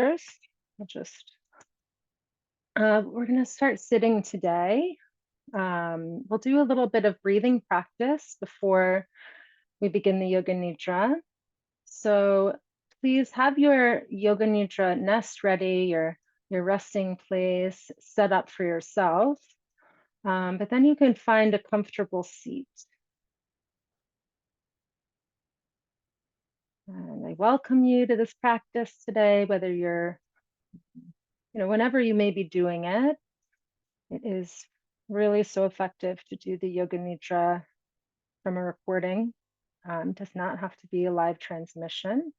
first, we're going to start sitting today. We'll do a little bit of breathing practice before we begin the Yoga Nidra. So please have your Yoga Nidra nest ready, your resting place set up for yourself. But then you can find a comfortable seat. And I welcome you to this practice today, whether you're, whenever you may be doing it. It is really so effective to do the Yoga Nidra from a recording. Does not have to be a live transmission.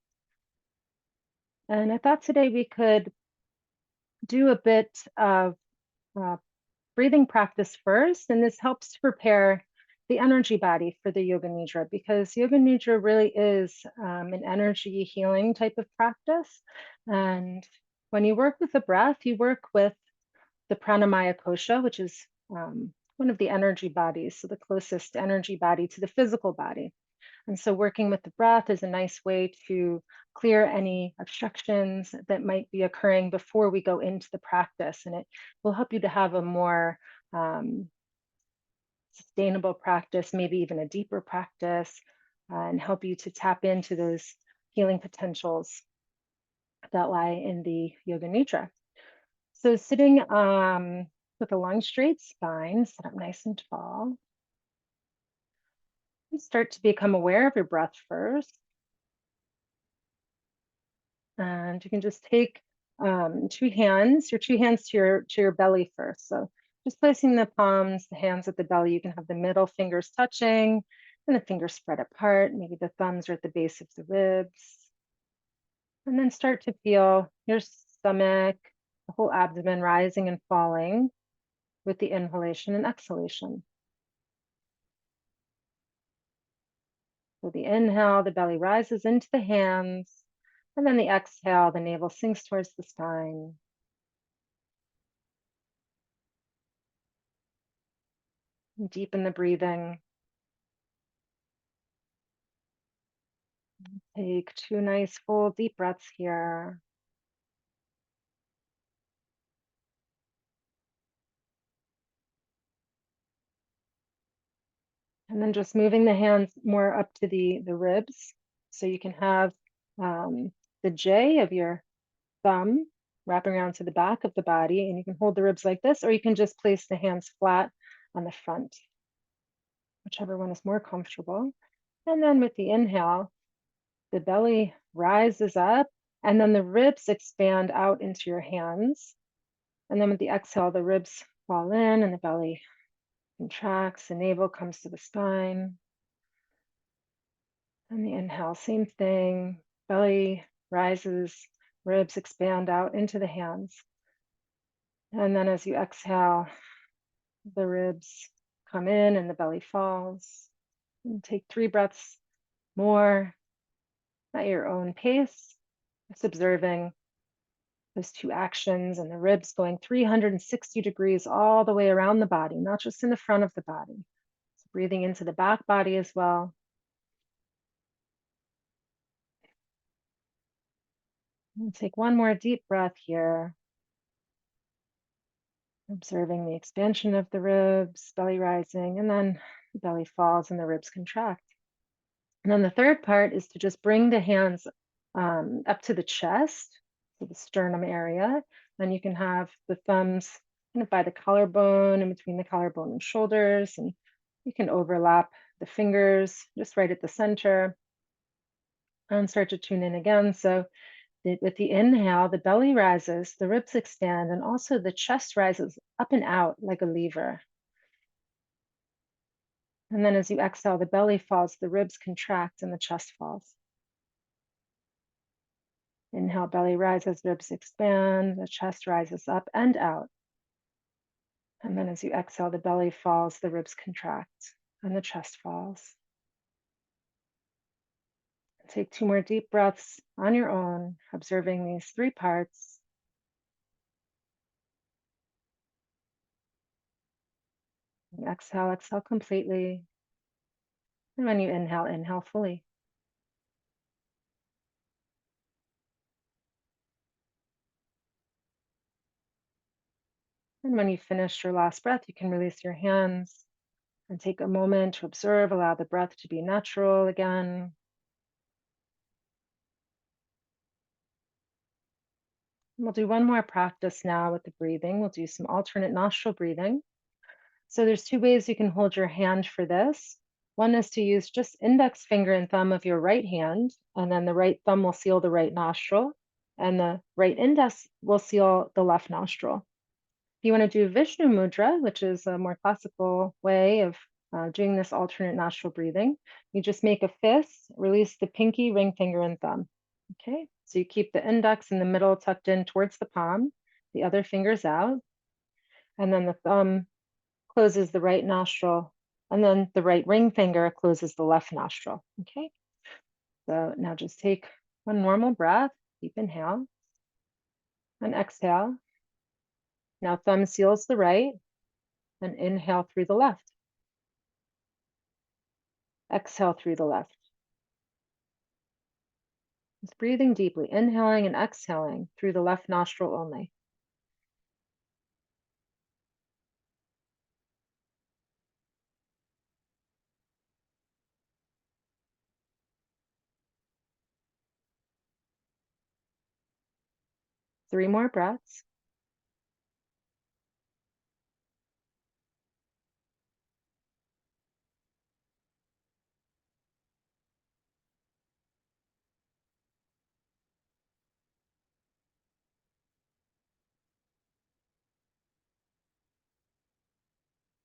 And I thought today we could do a bit of breathing practice first, and this helps to prepare the energy body for the Yoga Nidra, because Yoga Nidra really is an energy healing type of practice. And when you work with the breath, you work with the pranamaya kosha, which is one of the energy bodies, so the closest energy body to the physical body. And so working with the breath is a nice way to clear any obstructions that might be occurring before we go into the practice. And it will help you to have a more sustainable practice, maybe even a deeper practice, and help you to tap into those healing potentials that lie in the Yoga Nidra. So sitting with a long straight spine, sit up nice and tall. And start to become aware of your breath first. And you can just take your two hands to your belly first. So just placing the palms, the hands at the belly. You can have the middle fingers touching and the fingers spread apart. Maybe the thumbs are at the base of the ribs. And then start to feel your stomach, the whole abdomen rising and falling with the inhalation and exhalation. So the inhale, the belly rises into the hands, and then the exhale, the navel sinks towards the spine. Deepen the breathing. Take two nice full deep breaths here. And then just moving the hands more up to the ribs. So you can have the J of your thumb wrapping around to the back of the body, and you can hold the ribs like this, or you can just place the hands flat on the front, whichever one is more comfortable. And then with the inhale, the belly rises up, and then the ribs expand out into your hands. And then with the exhale, the ribs fall in and the belly contracts, the navel comes to the spine. And the inhale, same thing. Belly rises, ribs expand out into the hands. And then as you exhale, the ribs come in and the belly falls. And take 3 breaths more at your own pace, just observing those two actions and the ribs going 360 degrees all the way around the body, not just in the front of the body. So breathing into the back body as well. And take one more deep breath here. Observing the expansion of the ribs, belly rising, and then the belly falls and the ribs contract. And then the third part is to just bring the hands up to the chest, to the sternum area. Then you can have the thumbs kind of by the collarbone and between the collarbone and shoulders. And you can overlap the fingers just right at the center and start to tune in again. So with the inhale, the belly rises, the ribs expand, and also the chest rises up and out like a lever. And then as you exhale, the belly falls, the ribs contract, and the chest falls. Inhale, belly rises, ribs expand, the chest rises up and out. And then as you exhale, the belly falls, the ribs contract, and the chest falls. Take 2 more deep breaths on your own, observing these 3 parts. And exhale, exhale completely. And when you inhale, inhale fully. And when you finish your last breath, you can release your hands and take a moment to observe, allow the breath to be natural again. We'll do one more practice now with the breathing. We'll do some alternate nostril breathing. So there's two ways you can hold your hand for this. One is to use just index finger and thumb of your right hand, and then the right thumb will seal the right nostril, and the right index will seal the left nostril. If you want to do Vishnu Mudra, which is a more classical way of doing this alternate nostril breathing, you just make a fist, release the pinky, ring finger, and thumb. Okay, so you keep the index in the middle tucked in towards the palm, the other fingers out, and then the thumb closes the right nostril, and then the right ring finger closes the left nostril. Okay, so now just take one normal breath, deep inhale, and exhale. Now thumb seals the right, and inhale through the left. Exhale through the left. Just breathing deeply, inhaling and exhaling through the left nostril only. Three more breaths.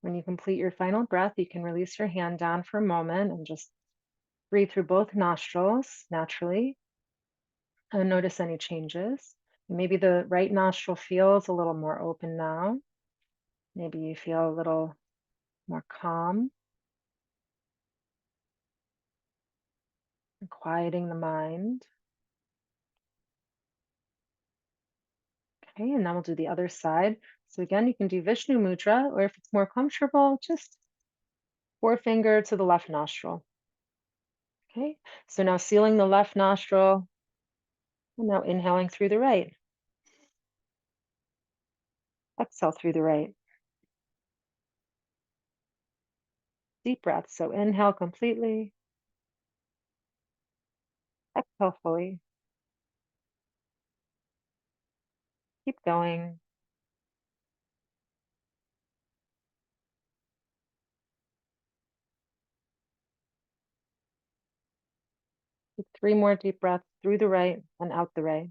When you complete your final breath, you can release your hand down for a moment and just breathe through both nostrils naturally and notice any changes. Maybe the right nostril feels a little more open now. Maybe you feel a little more calm and quieting the mind. Okay, and then we'll do the other side. So again, you can do Vishnu Mudra, or if it's more comfortable, just forefinger to the left nostril. Okay, so now sealing the left nostril, and now inhaling through the right. Exhale through the right. Deep breath. So inhale completely, exhale fully. Keep going. Take three more deep breaths through the right and out the right.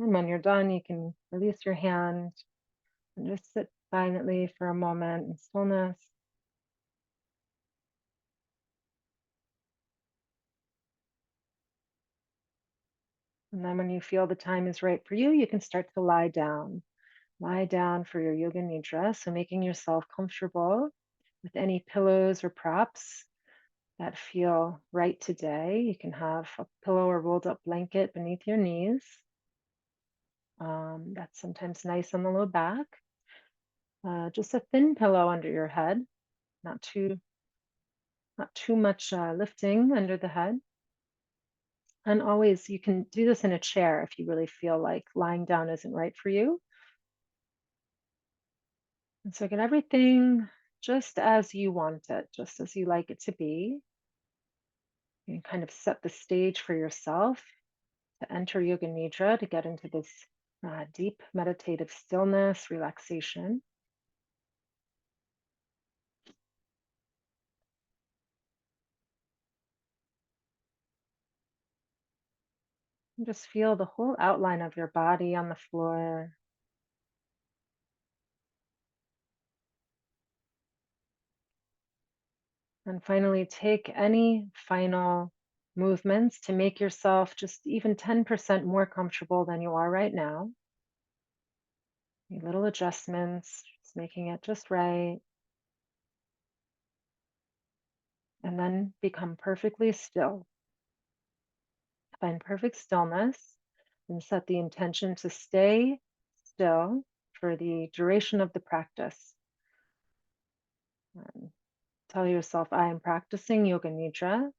And when you're done, you can release your hand and just sit silently for a moment in stillness. And then when you feel the time is right for you, you can start to lie down. Lie down for your yoga nidra. So making yourself comfortable with any pillows or props that feel right today. You can have a pillow or rolled up blanket beneath your knees. That's sometimes nice on the low back. Just a thin pillow under your head, not too much lifting under the head. And always, you can do this in a chair if you really feel like lying down isn't right for you. And so get everything just as you want it, just as you like it to be. You can kind of set the stage for yourself to enter Yoga Nidra, to get into this deep meditative stillness, relaxation. And just feel the whole outline of your body on the floor. And finally, take any final movements to make yourself just even 10% more comfortable than you are right now. Any little adjustments, just making it just right. And then become perfectly still. Find perfect stillness. and set the intention to stay still for the duration of the practice. Tell yourself, I am practicing Yoga Nidra.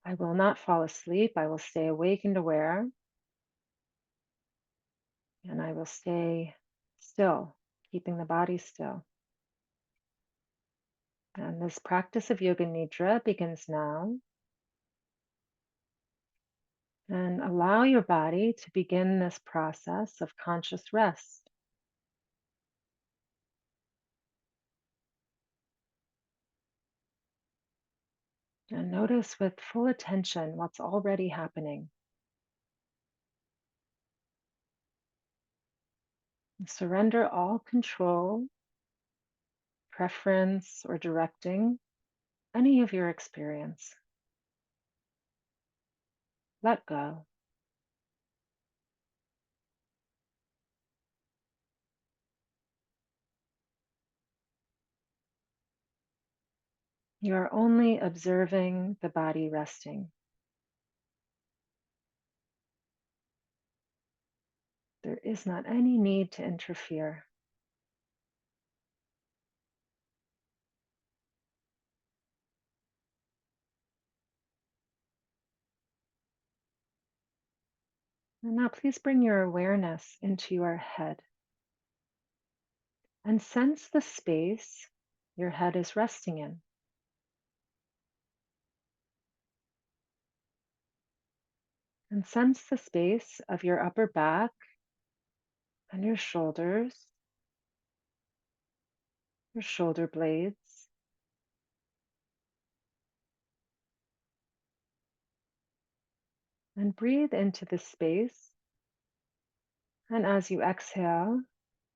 I will not fall asleep. I will stay awake and aware, and I will stay still, keeping the body still. And this practice of Yoga Nidra begins now. And allow your body to begin this process of conscious rest. And notice with full attention what's already happening. And surrender all control, preference, or directing any of your experience. Let go. You are only observing the body resting. There is not any need to interfere. And now please bring your awareness into your head and sense the space your head is resting in. And sense the space of your upper back and your shoulders, your shoulder blades. And breathe into this space. And as you exhale,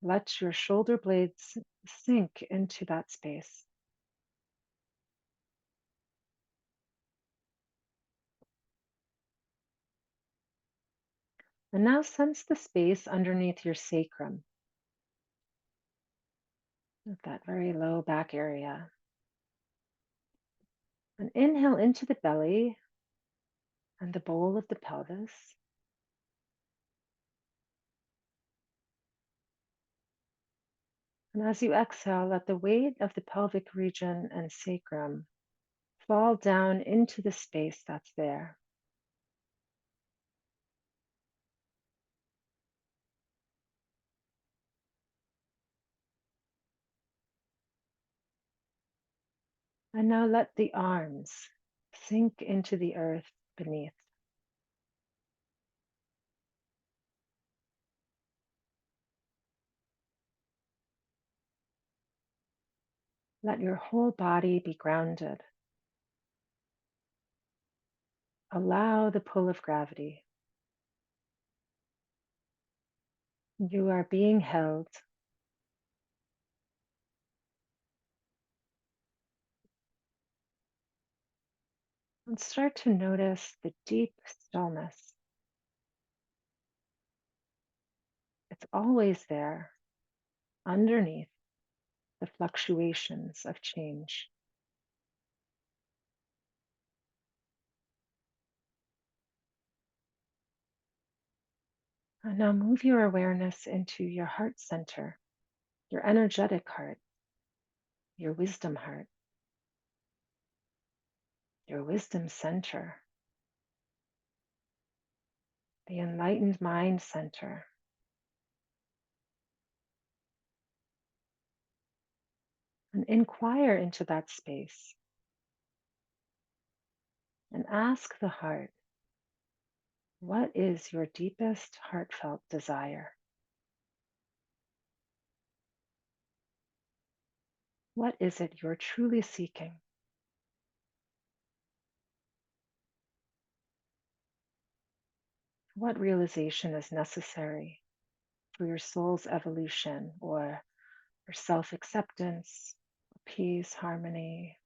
let your shoulder blades sink into that space. And now sense the space underneath your sacrum, that very low back area. And inhale into the belly and the bowl of the pelvis. And as you exhale, let the weight of the pelvic region and sacrum fall down into the space that's there. And now let the arms sink into the earth beneath. Let your whole body be grounded. Allow the pull of gravity. You are being held. And start to notice the deep stillness. It's always there, underneath the fluctuations of change. And now move your awareness into your heart center, your energetic heart, your wisdom heart, your wisdom center, the enlightened mind center. And inquire into that space and ask the heart, what is your deepest heartfelt desire? What is it you're truly seeking? What realization is necessary for your soul's evolution or for self acceptance, peace, harmony,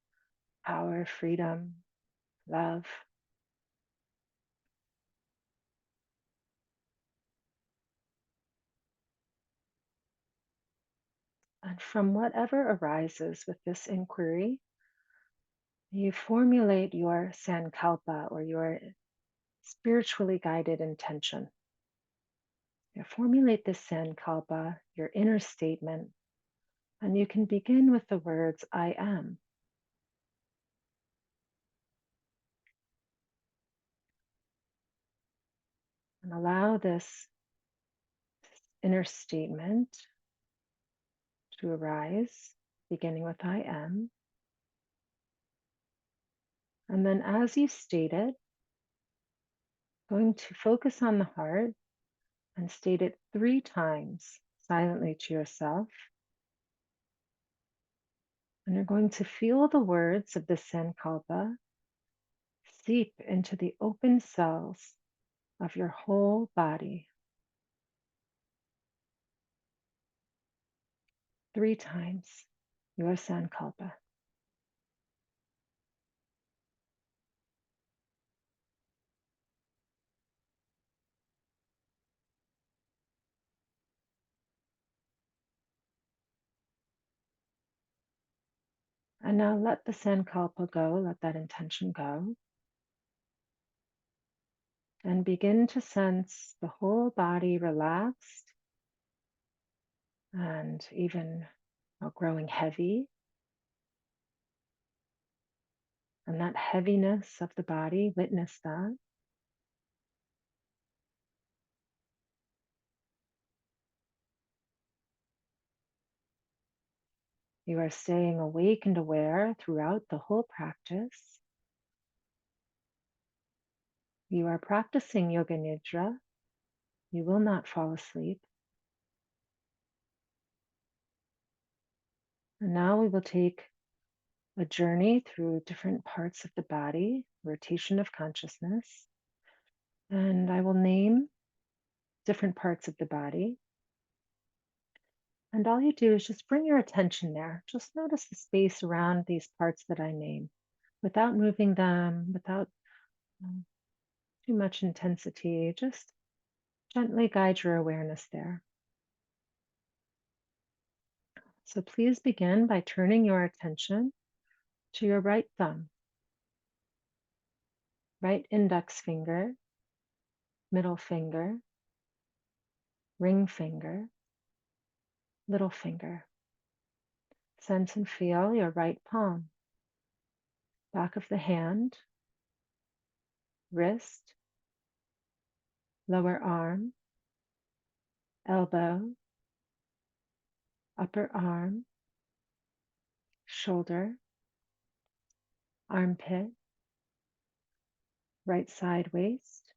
power, freedom, love? And from whatever arises with this inquiry, you formulate your sankalpa or your spiritually guided intention. Formulate this sankalpa, your inner statement, and you can begin with the words, I am. And allow this inner statement to arise, beginning with I am. And then as you state it, going to focus on the heart and state it 3 times silently to yourself. And you're going to feel the words of the sankalpa seep into the open cells of your whole body. 3 times your sankalpa. And now let the sankalpa go, let that intention go. And begin to sense the whole body relaxed and even growing heavy. And that heaviness of the body, witness that. You are staying awake and aware throughout the whole practice. You are practicing Yoga Nidra. You will not fall asleep. And now we will take a journey through different parts of the body, rotation of consciousness. And I will name different parts of the body. And all you do is just bring your attention there. Just notice the space around these parts that I name without moving them, without too much intensity. Just gently guide your awareness there. So please begin by turning your attention to your right thumb, right index finger, middle finger, ring finger, little finger. Sense and feel your right palm, back of the hand, wrist, lower arm, elbow, upper arm, shoulder, armpit, right side waist,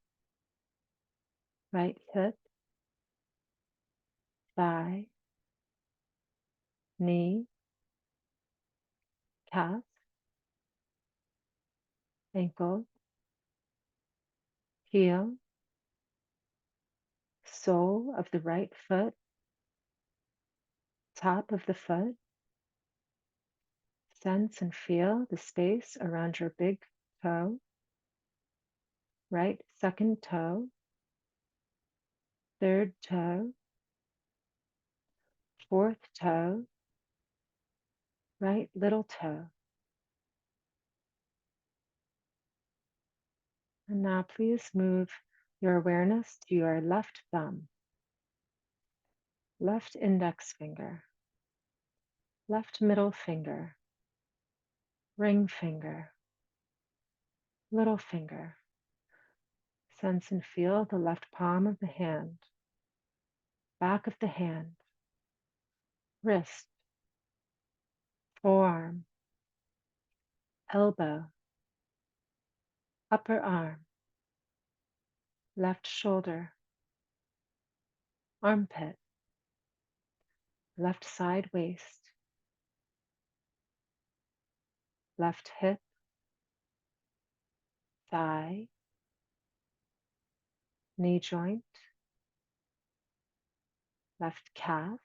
right hip, thigh, knee, calf, ankle, heel, sole of the right foot, top of the foot. Sense and feel the space around your big toe, right second toe, third toe, fourth toe, right little toe. And now please move your awareness to your left thumb, left index finger, left middle finger, ring finger, little finger. Sense and feel the left palm of the hand, back of the hand, wrist, forearm, elbow, upper arm, left shoulder, armpit, left side waist, left hip, thigh, knee joint, left calf,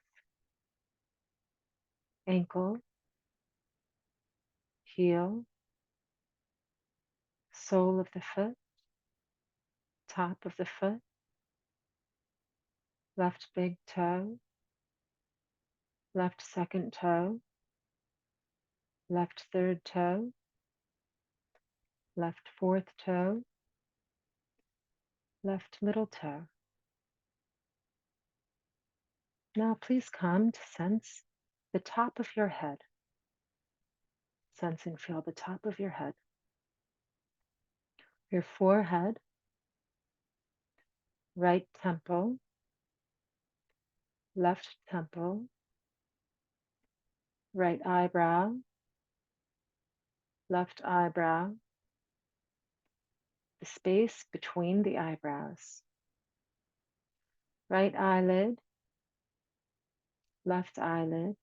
ankle, heel, sole of the foot, top of the foot, left big toe, left second toe, left third toe, left fourth toe, left little toe. Now please come to sense the top of your head. Sense and feel the top of your head, your forehead, right temple, left temple, right eyebrow, left eyebrow, the space between the eyebrows, right eyelid, left eyelid,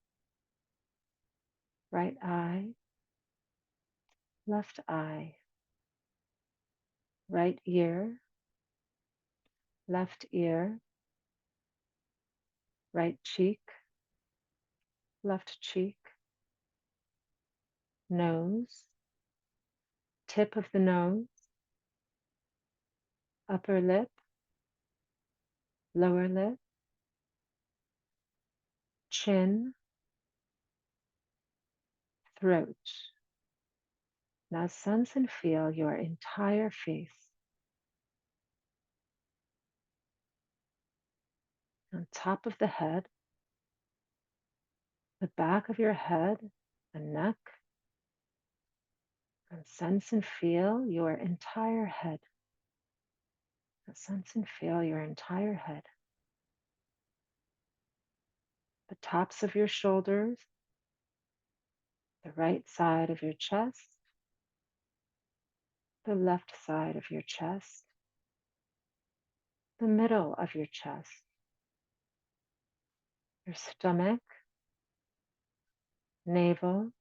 right eye, left eye, right ear, left ear, right cheek, left cheek, nose, tip of the nose, upper lip, lower lip, chin, throat. Now sense and feel your entire face. On top of the head, the back of your head and neck, and sense and feel your entire head. Sense and feel your entire head. The tops of your shoulders, the right side of your chest, the left side of your chest, the middle of your chest, your stomach, navel,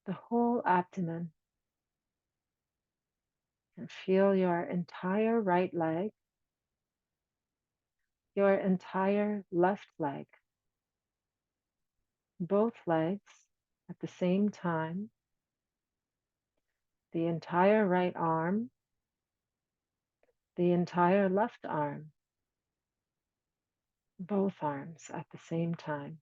the whole abdomen, and feel your entire right leg, your entire left leg, both legs at the same time, the entire right arm, the entire left arm, both arms at the same time,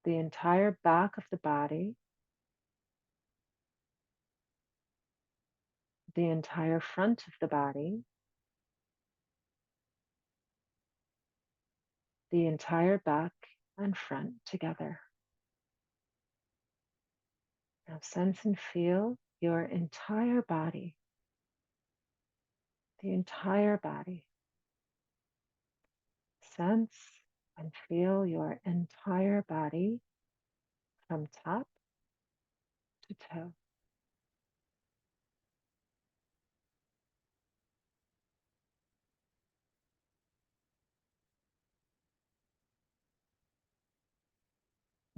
the entire back of the body, the entire front of the body, the entire back and front together. Now sense and feel your entire body, the entire body. Sense and feel your entire body from top to toe.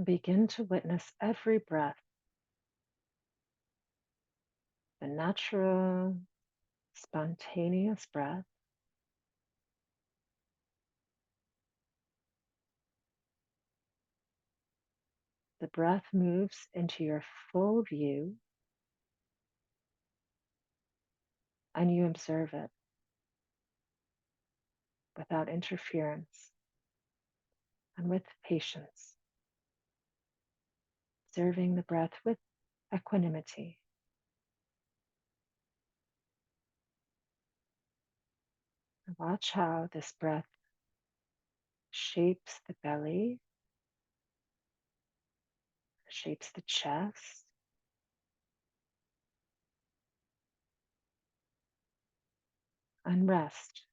Begin to witness every breath, the natural, spontaneous breath. The breath moves into your full view and you observe it without interference and with patience, observing the breath with equanimity. And watch how this breath shapes the belly, shapes the chest, and rest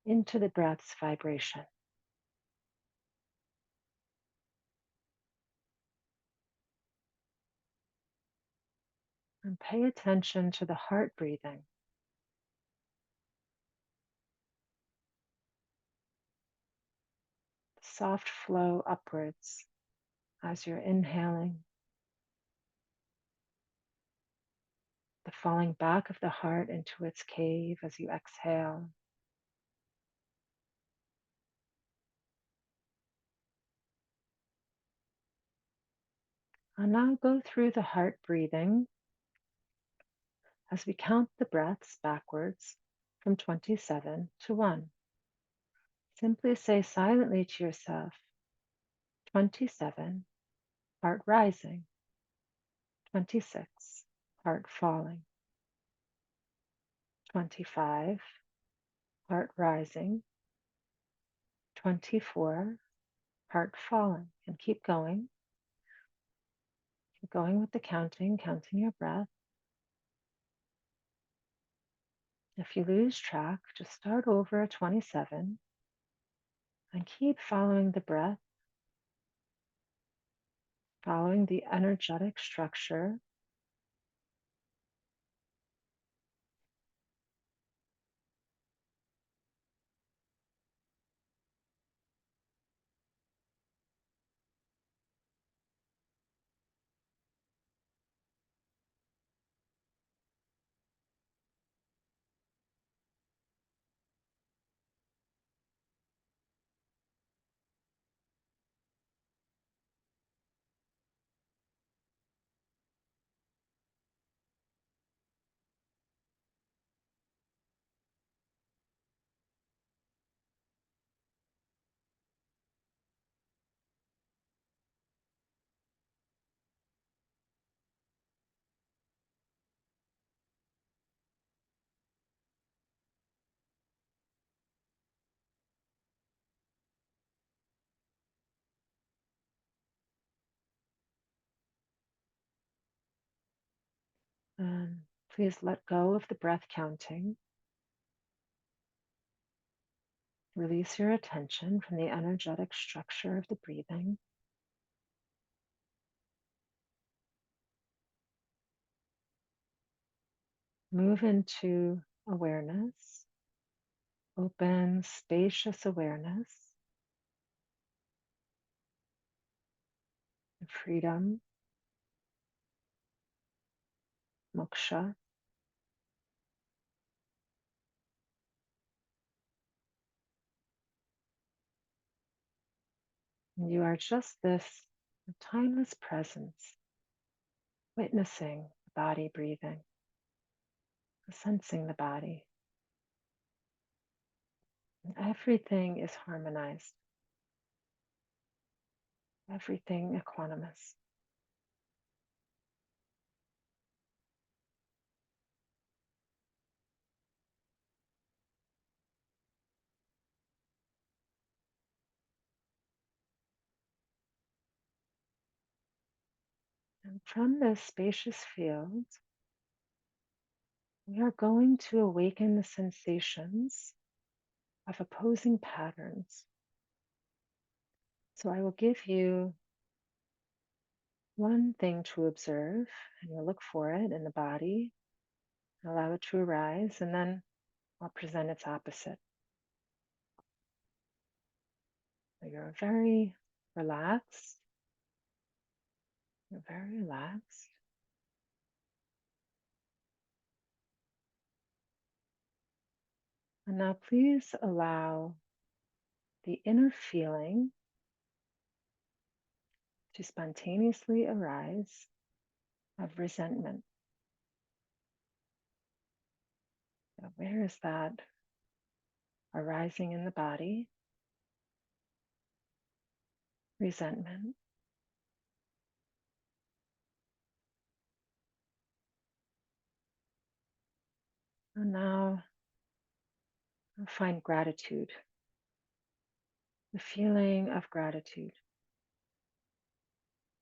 into the breath's vibration. And pay attention to the heart breathing. The soft flow upwards as you're inhaling. The falling back of the heart into its cave as you exhale. And now go through the heart breathing as we count the breaths backwards from 27 to 1. Simply say silently to yourself, 27, heart rising, 26, heart falling. 25, heart rising, 24, heart falling. And keep going. Keep going with the counting your breath. If you lose track, just start over at 27 and keep following the breath, following the energetic structure. Please let go of the breath counting. Release your attention from the energetic structure of the breathing. Move into awareness, open, spacious awareness, freedom, moksha. You are just this timeless presence, witnessing the body breathing, sensing the body. Everything is harmonized, everything equanimous. And from this spacious field, we are going to awaken the sensations of opposing patterns. So I will give you one thing to observe, and you'll look for it in the body, allow it to arise, and then I'll present its opposite. So you're very relaxed. You're very relaxed. And now please allow the inner feeling to spontaneously arise of resentment. So where is that arising in the body? Resentment. And now find gratitude, the feeling of gratitude.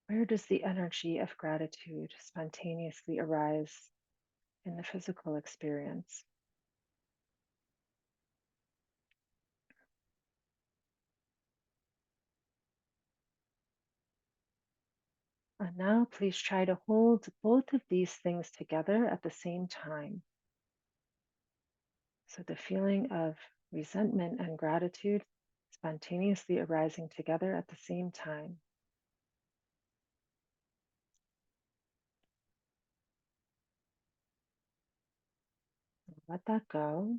Where does the energy of gratitude spontaneously arise in the physical experience? And now please try to hold both of these things together at the same time. So the feeling of resentment and gratitude spontaneously arising together at the same time. Let that go.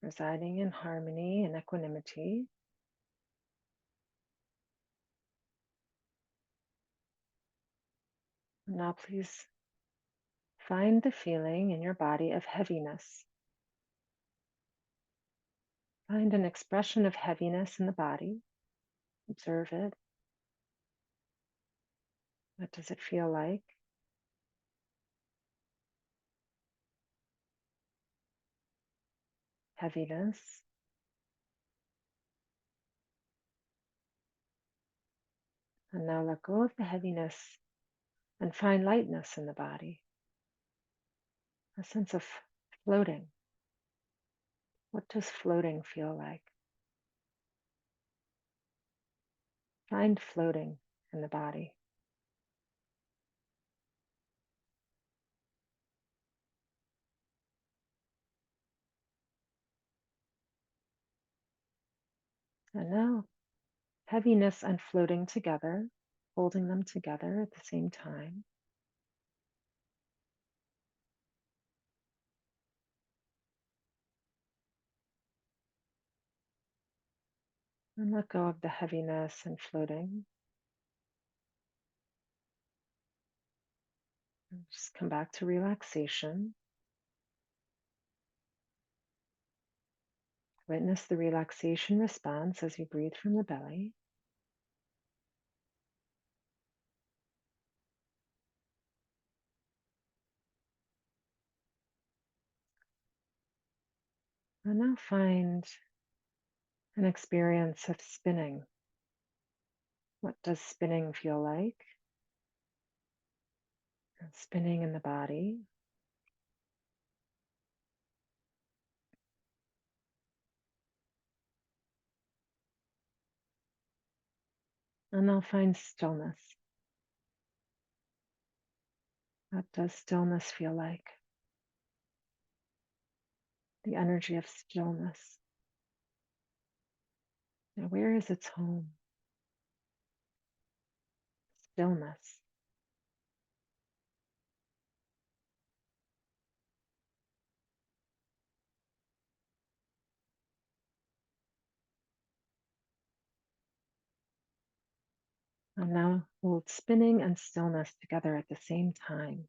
Residing in harmony and equanimity. Now please find the feeling in your body of heaviness. Find an expression of heaviness in the body. Observe it. What does it feel like? Heaviness. And now let go of the heaviness and find lightness in the body, a sense of floating. What does floating feel like? Find floating in the body. And now heaviness and floating together, holding them together at the same time. And let go of the heaviness and floating. And just come back to relaxation. Witness the relaxation response as you breathe from the belly. And now find an experience of spinning. What does spinning feel like? Spinning in the body. And now find stillness. What does stillness feel like? The energy of stillness. Now, where is its home? Stillness. And now hold spinning and stillness together at the same time.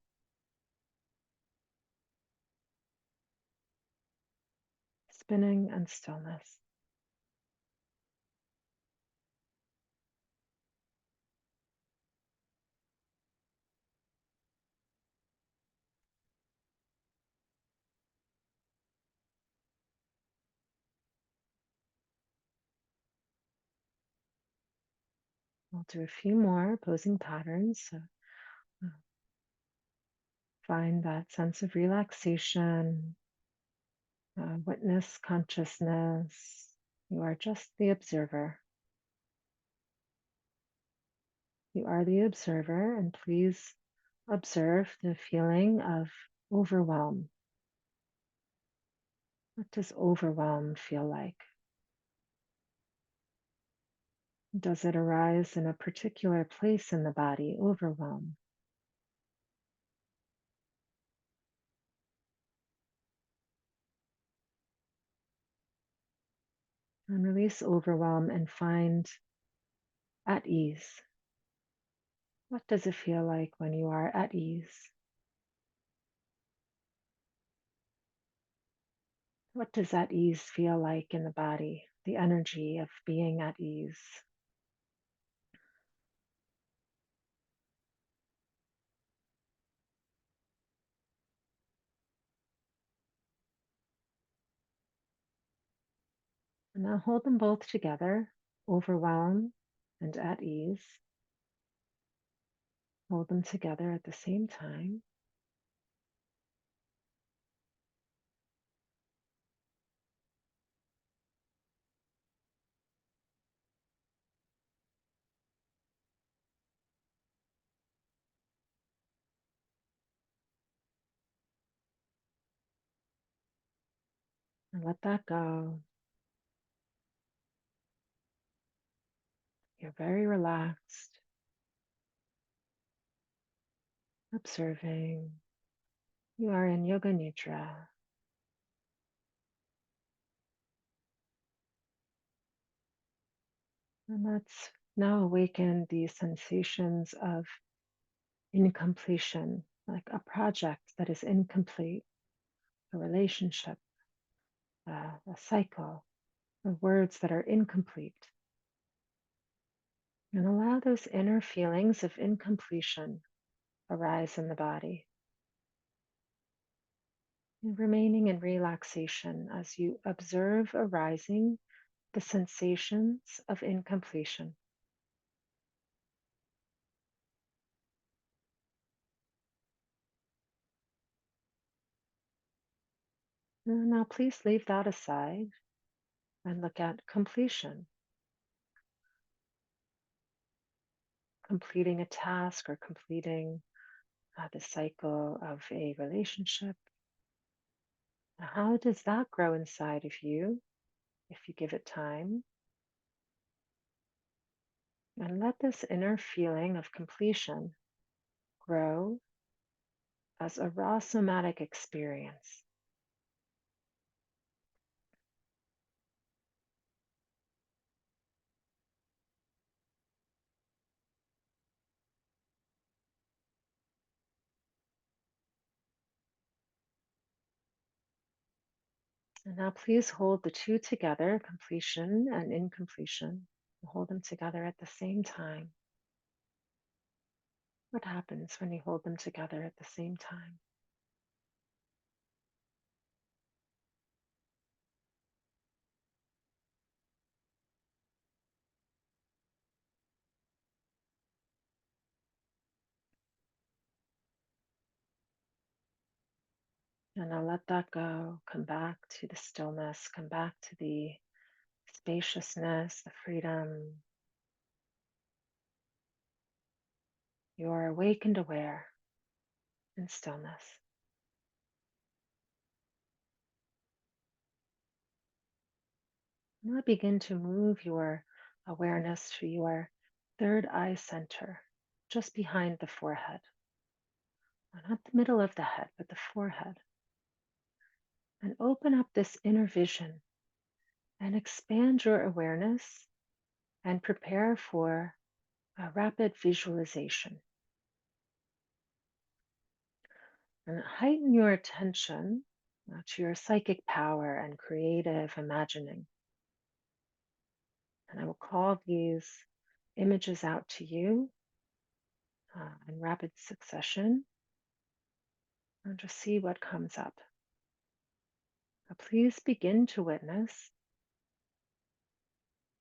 Spinning and stillness. We'll do a few more opposing patterns. So find that sense of relaxation, witness consciousness. You are just the observer. You are the observer, and please observe the feeling of overwhelm. What does overwhelm feel like? Does it arise in a particular place in the body, overwhelm? And release overwhelm and find at ease. What does it feel like when you are at ease? What does at ease feel like in the body? The energy of being at ease. And now hold them both together, overwhelm and at ease. Hold them together at the same time. And let that go. You're very relaxed, observing. You are in Yoga Nidra. And let's now awaken these sensations of incompletion, like a project that is incomplete, a relationship, a cycle, of words that are incomplete. And allow those inner feelings of incompletion arise in the body, and remaining in relaxation as you observe arising the sensations of incompletion. And now, please leave that aside and look at completion, completing a task or completing the cycle of a relationship. How does that grow inside of you if you give it time? And let this inner feeling of completion grow as a raw somatic experience. And now please hold the two together, completion and incompletion. Hold them together at the same time. What happens when you hold them together at the same time? And now let that go. Come back to the stillness, come back to the spaciousness, the freedom. You are awake and aware in stillness. Now begin to move your awareness to your third eye center, just behind the forehead. Not the middle of the head, but the forehead. And open up this inner vision and expand your awareness and prepare for a rapid visualization. And heighten your attention to your psychic power and creative imagining. And I will call these images out to you in rapid succession and just see what comes up. Please begin to witness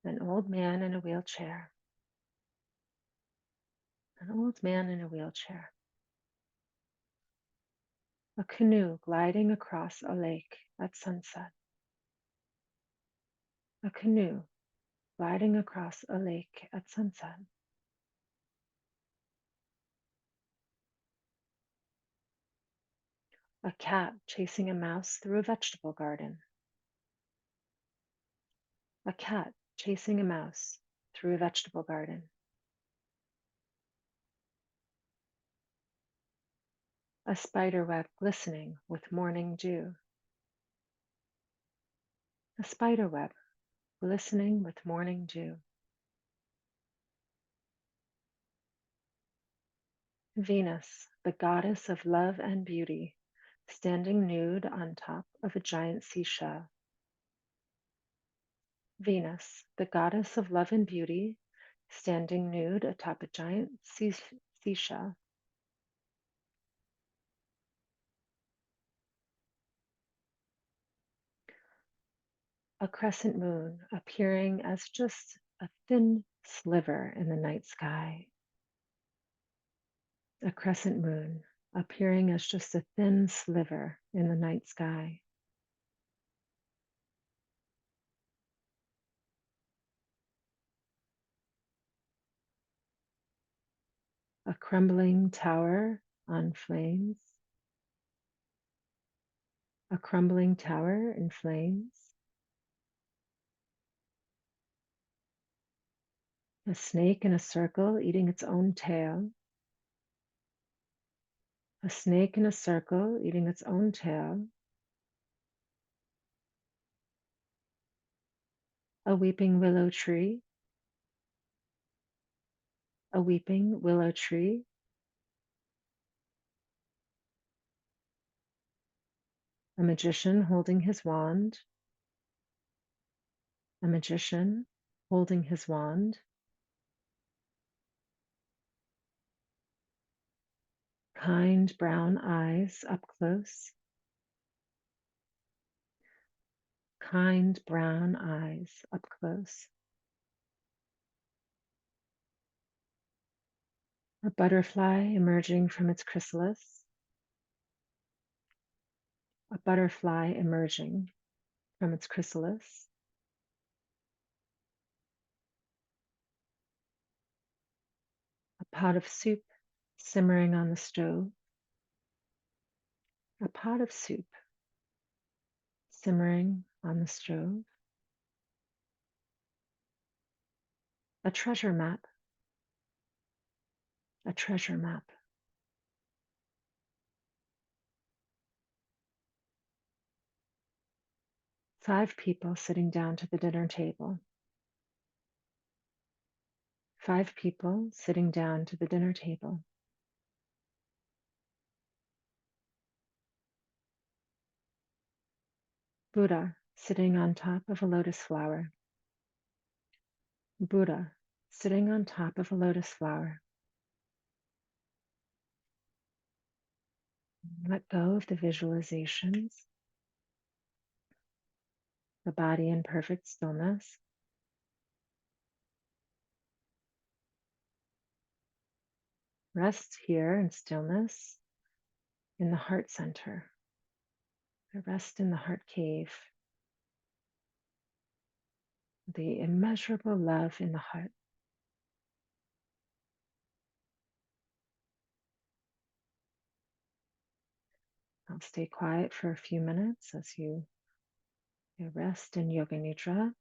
an old man in a wheelchair. An old man in a wheelchair. A canoe gliding across a lake at sunset. A canoe gliding across a lake at sunset. A cat chasing a mouse through a vegetable garden. A cat chasing a mouse through a vegetable garden. A spider web glistening with morning dew. A spider web glistening with morning dew. Venus, the goddess of love and beauty, standing nude on top of a giant seashell. Venus, the goddess of love and beauty, standing nude atop a giant seashell. A crescent moon appearing as just a thin sliver in the night sky. A crescent moon appearing as just a thin sliver in the night sky. A crumbling tower on flames. A crumbling tower in flames. A snake in a circle eating its own tail. A snake in a circle eating its own tail. A weeping willow tree. A weeping willow tree. A magician holding his wand. A magician holding his wand. Kind brown eyes up close. Kind brown eyes up close. A butterfly emerging from its chrysalis. A butterfly emerging from its chrysalis. A pot of soup simmering on the stove. A pot of soup simmering on the stove. A treasure map. A treasure map. Five people sitting down to the dinner table. Five people sitting down to the dinner table. Buddha sitting on top of a lotus flower. Buddha sitting on top of a lotus flower. Let go of the visualizations, the body in perfect stillness. Rest here in stillness in the heart center. Rest in the heart cave. The immeasurable love in the heart. I'll stay quiet for a few minutes as you rest in Yoga Nidra.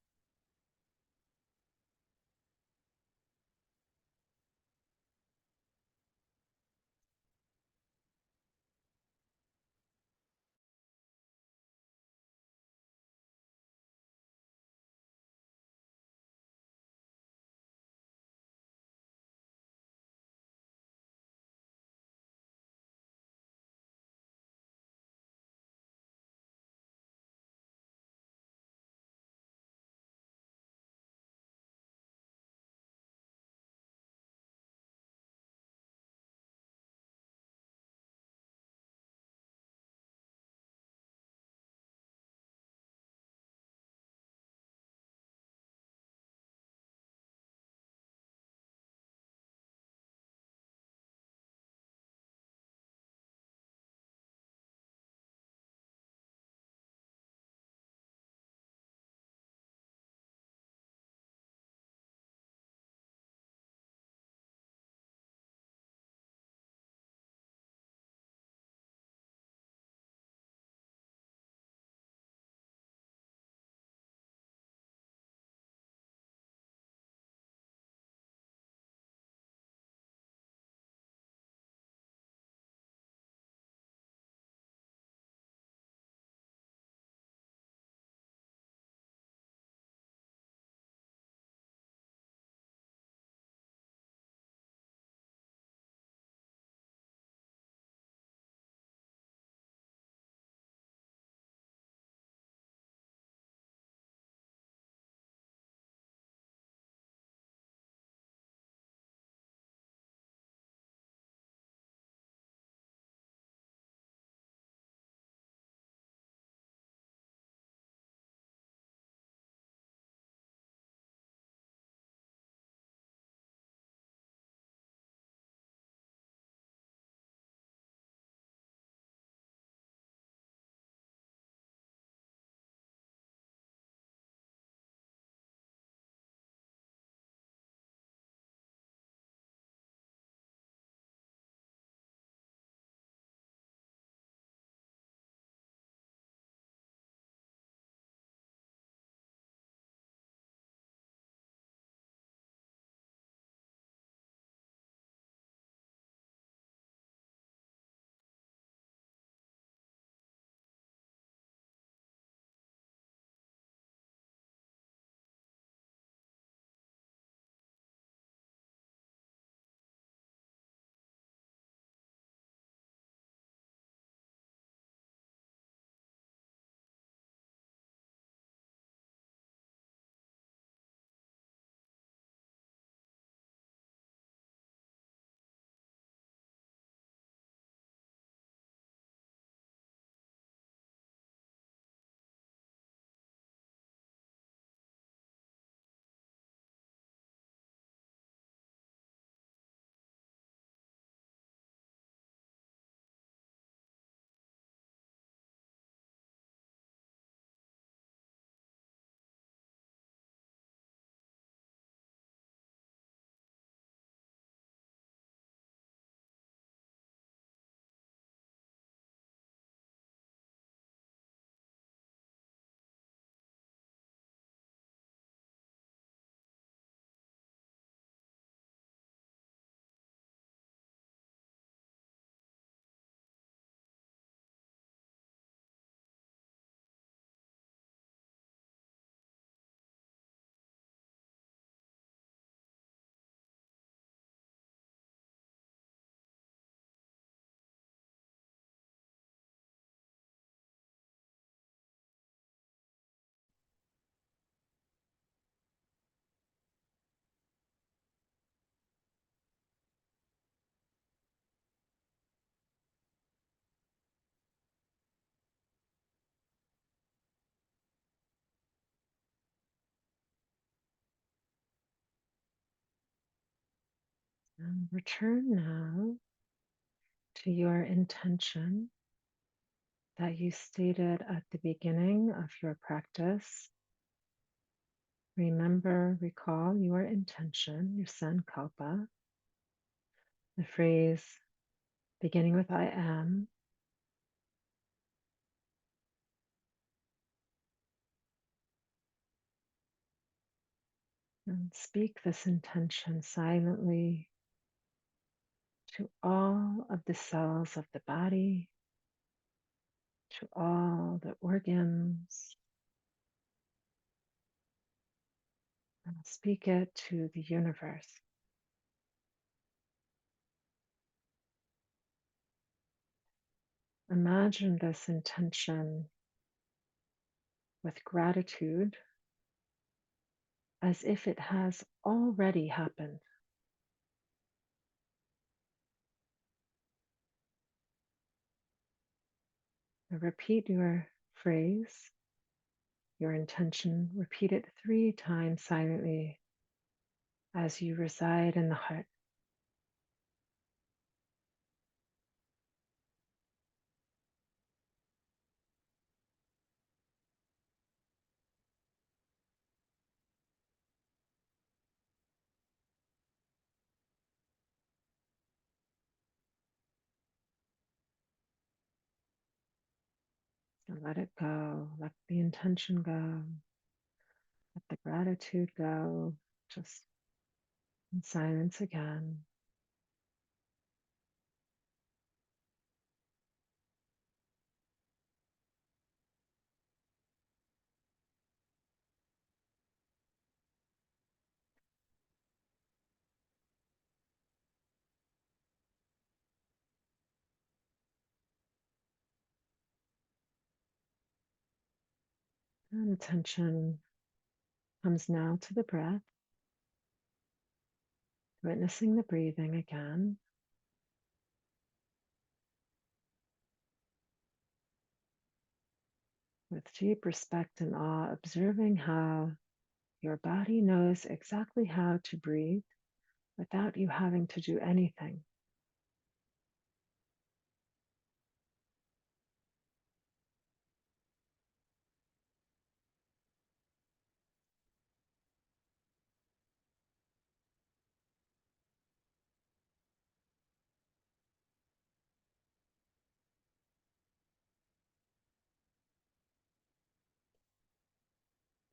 Return now to your intention that you stated at the beginning of your practice. Remember, recall your intention, your sankalpa, the phrase beginning with I am, and speak this intention silently to all of the cells of the body, to all the organs. And speak it to the universe. Imagine this intention with gratitude as if it has already happened. Repeat your phrase, your intention. Repeat it 3 times silently as you reside in the heart. And let it go. Let the intention go. Let the gratitude go. Just in silence again. And attention comes now to the breath, witnessing the breathing again. With deep respect and awe, observing how your body knows exactly how to breathe without you having to do anything.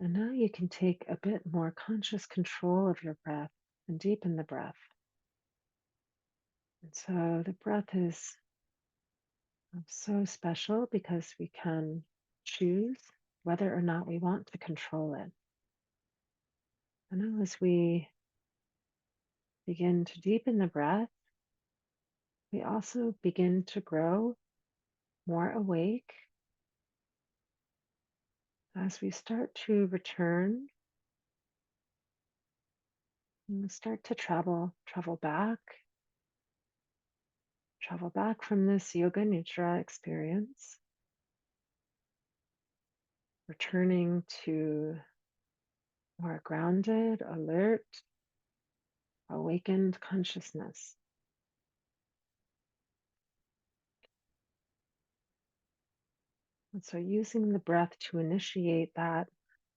And now you can take a bit more conscious control of your breath and deepen the breath. And so the breath is so special because we can choose whether or not we want to control it. And now as we begin to deepen the breath, we also begin to grow more awake as we start to return and start to travel back from this yoga nidra experience, returning to more grounded, alert, awakened consciousness. And so using the breath to initiate that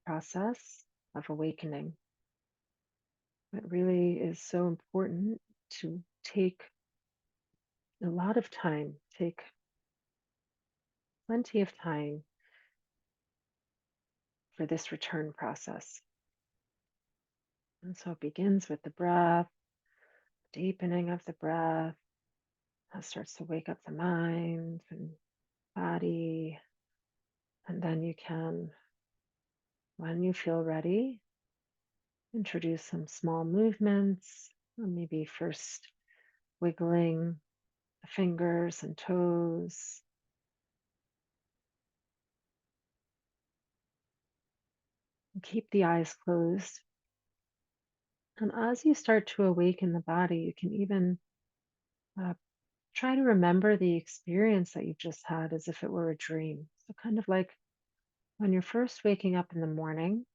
process of awakening. It really is so important to take a lot of time, take plenty of time for this return process. And so it begins with the breath, deepening of the breath. That starts to wake up the mind and body. And then you can, when you feel ready, introduce some small movements, or maybe first wiggling the fingers and toes. And keep the eyes closed. And as you start to awaken the body, you can even uh, try to remember the experience that you've just had as if it were a dream. So, kind of like when you're first waking up in the morning,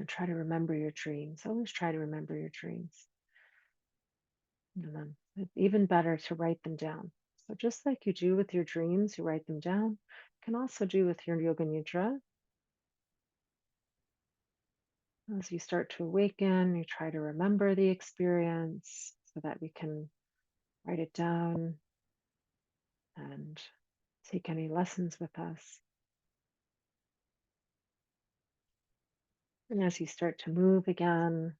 try to remember your dreams. Always try to remember your dreams. And then it's even better to write them down. So just like you do with your dreams, you write them down. You can also do with your yoga nidra. As you start to awaken, you try to remember the experience so that we can write it down and take any lessons with us. And as you start to move again,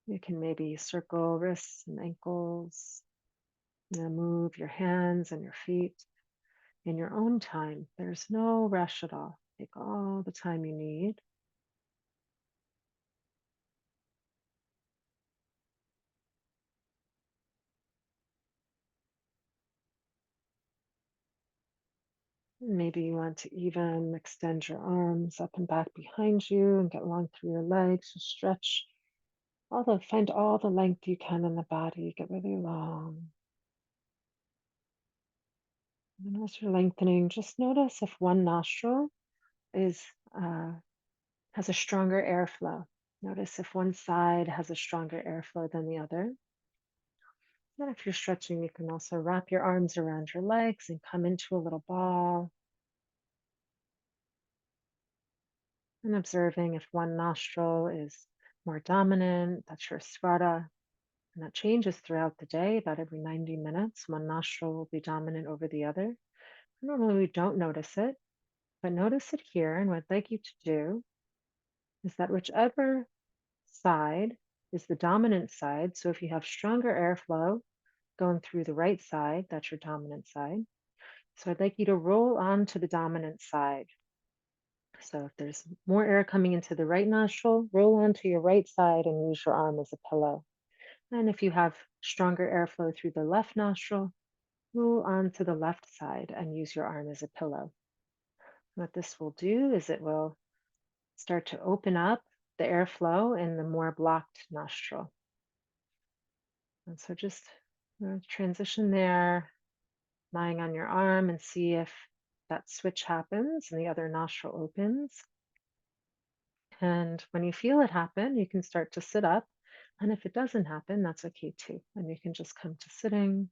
you can maybe circle wrists and ankles, move your hands and your feet in your own time. There's no rush at all. Take all the time you need. Maybe you want to even extend your arms up and back behind you and get long through your legs. So stretch find all the length you can in the body. Get really long. And as you're lengthening, just notice if one nostril is has a stronger airflow. Notice if one side has a stronger airflow than the other. Then if you're stretching, you can also wrap your arms around your legs and come into a little ball. And observing if one nostril is more dominant, that's your svara, and that changes throughout the day. About every 90 minutes, one nostril will be dominant over the other. Normally, we don't notice it, but notice it here. And what I'd like you to do is that whichever side is the dominant side, so if you have stronger airflow going through the right side, that's your dominant side. So I'd like you to roll onto the dominant side. So if there's more air coming into the right nostril, roll onto your right side and use your arm as a pillow. And if you have stronger airflow through the left nostril, roll onto the left side and use your arm as a pillow. What this will do is it will start to open up the airflow in the more blocked nostril. And so just transition there, lying on your arm, and see if that switch happens and the other nostril opens. And when you feel it happen, you can start to sit up. And if it doesn't happen, that's okay too. And you can just come to sitting.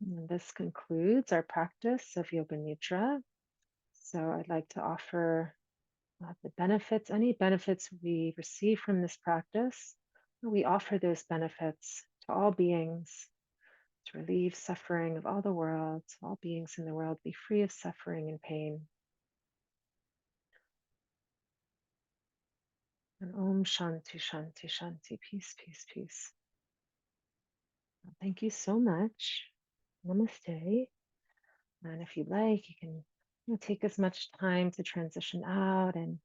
And this concludes our practice of Yoga Nidra. So I'd like to offer the benefits, any benefits we receive from this practice. We offer those benefits to all beings to relieve suffering of all the worlds, all beings in the world be free of suffering and pain. And Om Shanti, Shanti, Shanti, peace, peace, peace. Thank you so much. Namaste. And if you'd like, you can take as much time to transition out. And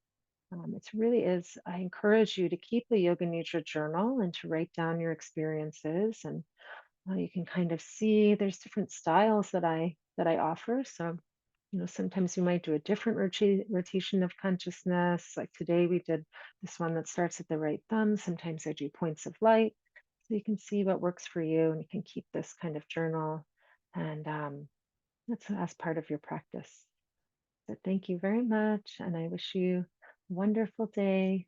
it really is, I encourage you to keep the Yoga Nidra journal and to write down your experiences. And you can kind of see there's different styles that I offer. So, sometimes you might do a different rotation of consciousness. Like today, we did this one that starts at the right thumb. Sometimes I do points of light. So you can see what works for you, and you can keep this kind of journal. And that's as part of your practice. So thank you very much. And I wish you a wonderful day.